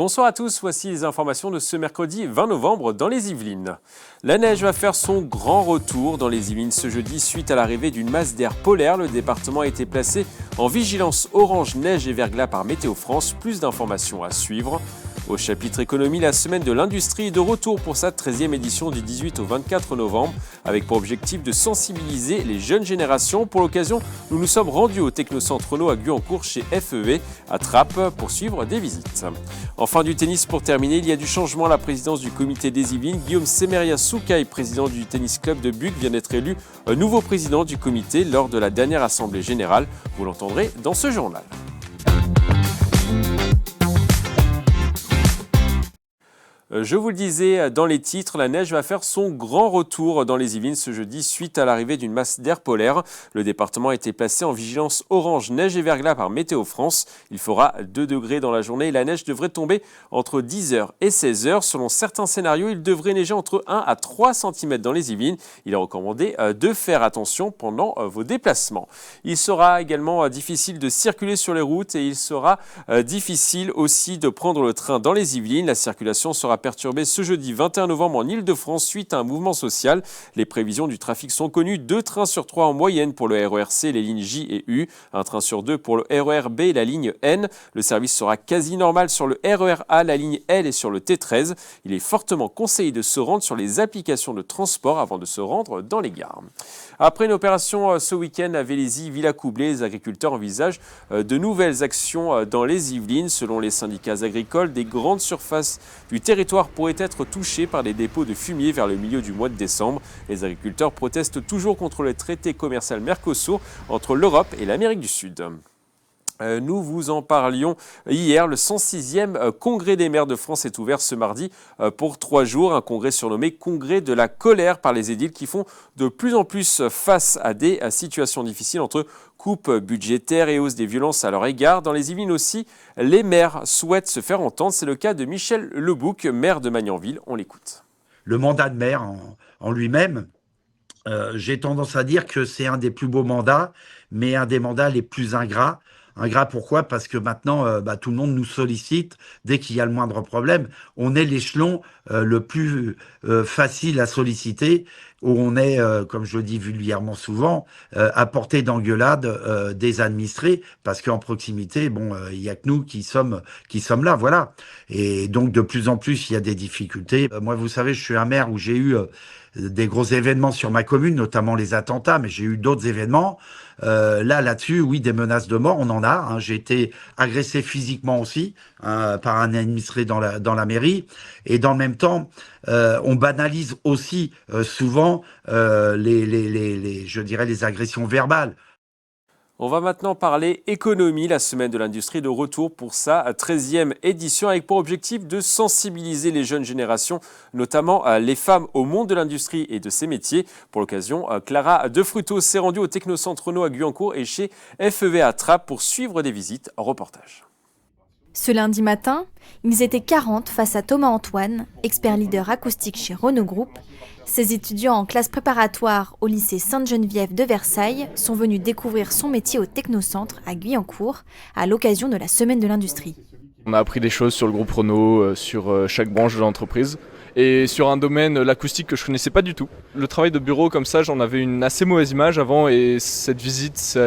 Bonsoir à tous, voici les informations de ce mercredi 20 novembre dans les Yvelines. La neige va faire son grand retour dans les Yvelines ce jeudi suite à l'arrivée d'une masse d'air polaire. Le département a été placé en vigilance orange neige et verglas par Météo France. Plus d'informations à suivre. Au chapitre économie, la semaine de l'industrie est de retour pour sa 13e édition du 18 au 24 novembre, avec pour objectif de sensibiliser les jeunes générations. Pour l'occasion, nous nous sommes rendus au Technocentre Renault à Guyancourt chez FEV à Trappes pour suivre des visites. Enfin, du tennis pour terminer, il y a du changement à la présidence du comité des Yvelines. Guillaume Semeria Soukaï, président du tennis club de Buc, vient d'être élu nouveau président du comité lors de la dernière assemblée générale. Vous l'entendrez dans ce journal. Je vous le disais dans les titres, la neige va faire son grand retour dans les Yvelines ce jeudi suite à l'arrivée d'une masse d'air polaire. Le département a été placé en vigilance orange neige et verglas par Météo France. Il fera 2 degrés dans la journée et la neige devrait tomber entre 10h et 16h. Selon certains scénarios, il devrait neiger entre 1 à 3 cm dans les Yvelines. Il est recommandé de faire attention pendant vos déplacements. Il sera également difficile de circuler sur les routes et il sera difficile aussi de prendre le train dans les Yvelines. La circulation sera perturbé ce jeudi 21 novembre en Ile-de-France suite à un mouvement social. Les prévisions du trafic sont connues. 2 trains sur 3 en moyenne pour le RER-C, les lignes J et U. 1 train sur 2 pour le RER-B et la ligne N. Le service sera quasi normal sur le RER-A, la ligne L et sur le T13. Il est fortement conseillé de se rendre sur les applications de transport avant de se rendre dans les gares. Après une opération ce week-end à Vélizy, Villacoublay, les agriculteurs envisagent de nouvelles actions dans les Yvelines. Selon les syndicats agricoles, des grandes surfaces du territoire pourraient être touchés par des dépôts de fumier vers le milieu du mois de décembre. Les agriculteurs protestent toujours contre le traité commercial Mercosur entre l'Europe et l'Amérique du Sud. Nous vous en parlions hier. Le 106e Congrès des maires de France est ouvert ce mardi pour 3 jours. Un congrès surnommé Congrès de la colère par les édiles qui font de plus en plus face à des situations difficiles entre coupes budgétaires et hausse des violences à leur égard. Dans les Yvelines aussi, les maires souhaitent se faire entendre. C'est le cas de Michel Lebouc, maire de Magnanville. On l'écoute. Le mandat de maire en lui-même, j'ai tendance à dire que c'est un des plus beaux mandats, mais un des mandats les plus ingrats. Ingrat, pourquoi ? Parce que maintenant, tout le monde nous sollicite dès qu'il y a le moindre problème. On est l'échelon le plus facile à solliciter, où on est, comme je le dis vulgairement souvent, à portée d'engueulade des administrés, parce qu'en proximité, il y a que nous qui sommes là, voilà. Et donc, de plus en plus, il y a des difficultés. Moi, vous savez, je suis un maire où j'ai eu des gros événements sur ma commune, notamment les attentats, mais j'ai eu d'autres événements. Là-dessus, oui, des menaces de mort, on en a. J'ai été agressé physiquement aussi par un administré dans la mairie. Et dans le même temps, on banalise aussi souvent les agressions verbales. On va maintenant parler économie. La semaine de l'industrie de retour pour sa 13e édition avec pour objectif de sensibiliser les jeunes générations, notamment les femmes au monde de l'industrie et de ses métiers. Pour l'occasion, Clara Defruto s'est rendue au Technocentre Renault à Guyancourt et chez FEV à Trappes pour suivre des visites. Reportage. Ce lundi matin, ils étaient 40 face à Thomas Antoine, expert leader acoustique chez Renault Group. Ces étudiants en classe préparatoire au lycée Sainte-Geneviève de Versailles sont venus découvrir son métier au Technocentre à Guyancourt à l'occasion de la semaine de l'industrie. On a appris des choses sur le groupe Renault, sur chaque branche de l'entreprise et sur un domaine, l'acoustique, que je ne connaissais pas du tout. Le travail de bureau comme ça, j'en avais une assez mauvaise image avant et cette visite,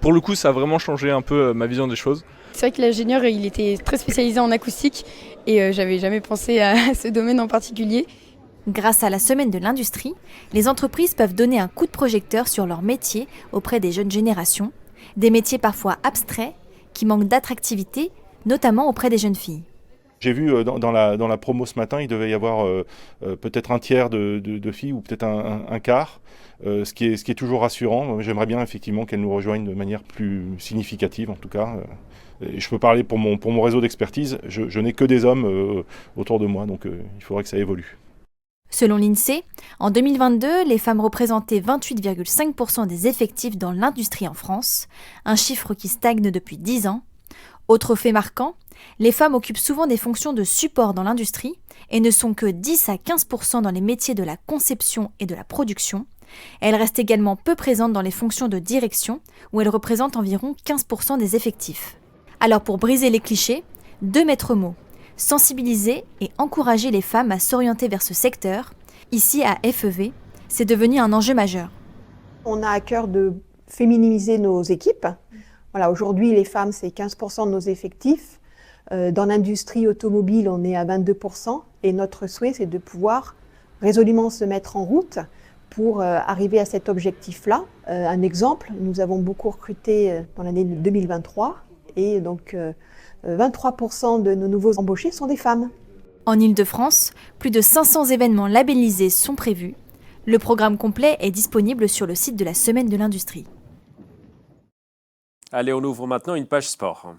pour le coup, ça a vraiment changé un peu ma vision des choses. C'est vrai que l'ingénieur, il était très spécialisé en acoustique et j'avais jamais pensé à ce domaine en particulier. Grâce à la semaine de l'industrie, les entreprises peuvent donner un coup de projecteur sur leur métier auprès des jeunes générations, des métiers parfois abstraits qui manquent d'attractivité, notamment auprès des jeunes filles. J'ai vu dans la promo ce matin, il devait y avoir peut-être un tiers de filles ou peut-être un quart, ce qui est toujours rassurant. J'aimerais bien effectivement qu'elles nous rejoignent de manière plus significative en tout cas. Et je peux parler pour mon réseau d'expertise, je n'ai que des hommes autour de moi, donc il faudrait que ça évolue. Selon l'INSEE, en 2022, les femmes représentaient 28,5% des effectifs dans l'industrie en France, un chiffre qui stagne depuis 10 ans. Autre fait marquant, les femmes occupent souvent des fonctions de support dans l'industrie et ne sont que 10 à 15% dans les métiers de la conception et de la production. Elles restent également peu présentes dans les fonctions de direction, où elles représentent environ 15% des effectifs. Alors pour briser les clichés, 2 maîtres mots. sensibiliser et encourager les femmes à s'orienter vers ce secteur. Ici, à FEV, c'est devenu un enjeu majeur. On a à cœur de féminiser nos équipes. Voilà, aujourd'hui, les femmes, c'est 15% de nos effectifs. Dans l'industrie automobile, on est à 22%. Et notre souhait, c'est de pouvoir résolument se mettre en route pour arriver à cet objectif-là. Un exemple, nous avons beaucoup recruté dans l'année 2023. Et donc, 23% de nos nouveaux embauchés sont des femmes. En Île-de-France, plus de 500 événements labellisés sont prévus. Le programme complet est disponible sur le site de la Semaine de l'Industrie. Allez, on ouvre maintenant une page sport.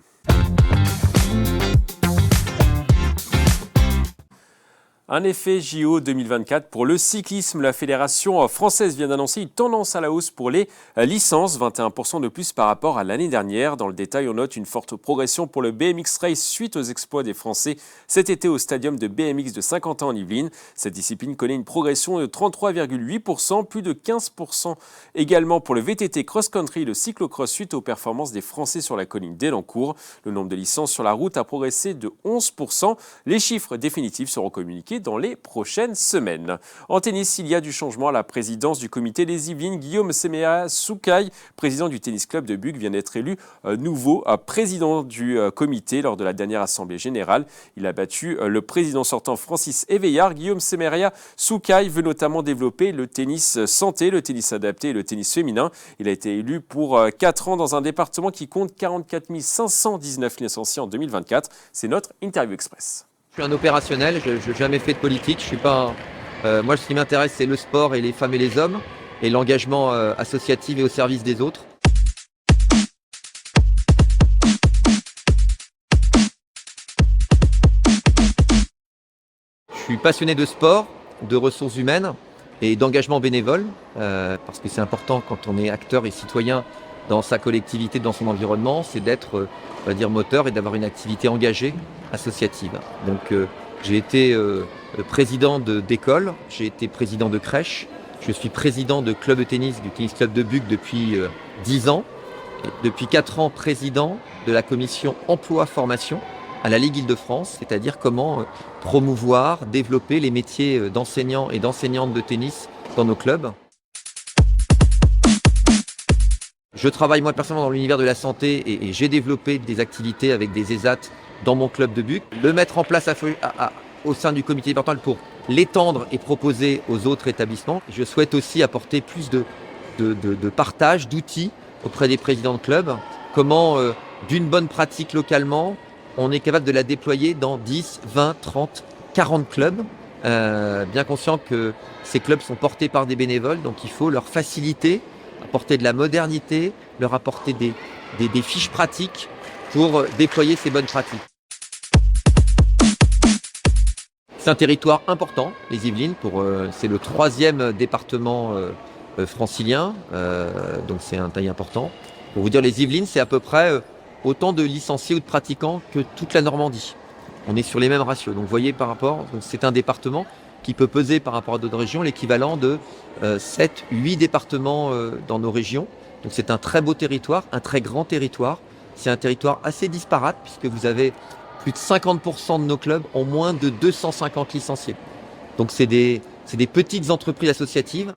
Un effet JO 2024 pour le cyclisme. La Fédération française vient d'annoncer une tendance à la hausse pour les licences, 21% de plus par rapport à l'année dernière. Dans le détail, on note une forte progression pour le BMX Race suite aux exploits des Français cet été au stadium de BMX de Saint-Quentin en Yvelines. Cette discipline connaît une progression de 33,8%, plus de 15% également pour le VTT cross-country et le cyclocross suite aux performances des Français sur la colline d'Elancourt. Le nombre de licences sur la route a progressé de 11%. Les chiffres définitifs seront communiqués dans les prochaines semaines. En tennis, il y a du changement à la présidence du comité des Yvelines. Guillaume Semeria Soukaï, président du tennis club de Buc, vient d'être élu nouveau président du comité lors de la dernière assemblée générale. Il a battu le président sortant Francis Éveillard. Guillaume Semeria Soukaï veut notamment développer le tennis santé, le tennis adapté et le tennis féminin. Il a été élu pour 4 ans dans un département qui compte 44 519 licenciés en 2024. C'est notre Interview Express. Je suis un opérationnel, je n'ai jamais fait de politique. Je suis pas moi, ce qui m'intéresse, c'est le sport et les femmes et les hommes et l'engagement associatif et au service des autres. Je suis passionné de sport, de ressources humaines et d'engagement bénévole parce que c'est important quand on est acteur et citoyen dans sa collectivité, dans son environnement, c'est d'être, on va dire, moteur et d'avoir une activité engagée, associative. Donc j'ai été président d'école, j'ai été président de crèche, je suis président de club de tennis, du tennis club de Buc depuis 10 ans, et depuis 4 ans président de la commission emploi-formation à la Ligue Île-de-France, c'est-à-dire comment promouvoir, développer les métiers d'enseignants et d'enseignantes de tennis dans nos clubs. Je travaille moi personnellement dans l'univers de la santé et j'ai développé des activités avec des ESAT dans mon club de Buc. Le mettre en place au sein du comité départemental pour l'étendre et proposer aux autres établissements. Je souhaite aussi apporter plus de partage, d'outils auprès des présidents de clubs. Comment, d'une bonne pratique localement, on est capable de la déployer dans 10, 20, 30, 40 clubs. Bien conscient que ces clubs sont portés par des bénévoles, donc il faut leur faciliter, apporter de la modernité, leur apporter des fiches pratiques pour déployer ces bonnes pratiques. C'est un territoire important, les Yvelines, c'est le 3e département francilien, donc c'est un taille important. Pour vous dire, les Yvelines, c'est à peu près autant de licenciés ou de pratiquants que toute la Normandie. On est sur les mêmes ratios. Donc vous voyez par rapport, donc c'est un département qui peut peser par rapport à d'autres régions l'équivalent de 7, 8 départements dans nos régions. Donc c'est un très beau territoire, un très grand territoire. C'est un territoire assez disparate puisque vous avez plus de 50% de nos clubs ont moins de 250 licenciés. Donc c'est des petites entreprises associatives.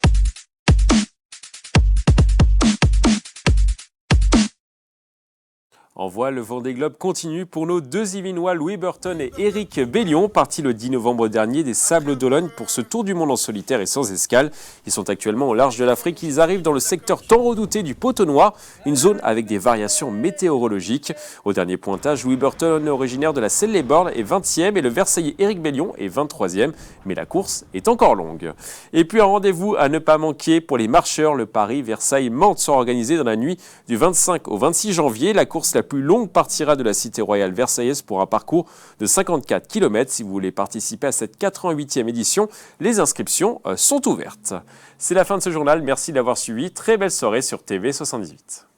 En voile, le Vendée Globe continue pour nos 2 Yvelinois, Louis Burton et Éric Bellion, partis le 10 novembre dernier des Sables d'Olonne pour ce tour du monde en solitaire et sans escale. Ils sont actuellement au large de l'Afrique. Ils arrivent dans le secteur tant redouté du Poteau Noir, une zone avec des variations météorologiques. Au dernier pointage, Louis Burton, originaire de la Selle-les-Bornes, est 20e et le Versaillais Éric Bellion est 23e. Mais la course est encore longue. Et puis un rendez-vous à ne pas manquer pour les marcheurs. Le Paris-Versailles-Mantes sera organisé dans la nuit du 25 au 26 janvier. La course la plus longue partira de la cité royale versaillaise pour un parcours de 54 km. Si vous voulez participer à cette 88e édition, les inscriptions sont ouvertes. C'est la fin de ce journal. Merci d'avoir suivi. Très belle soirée sur TV78.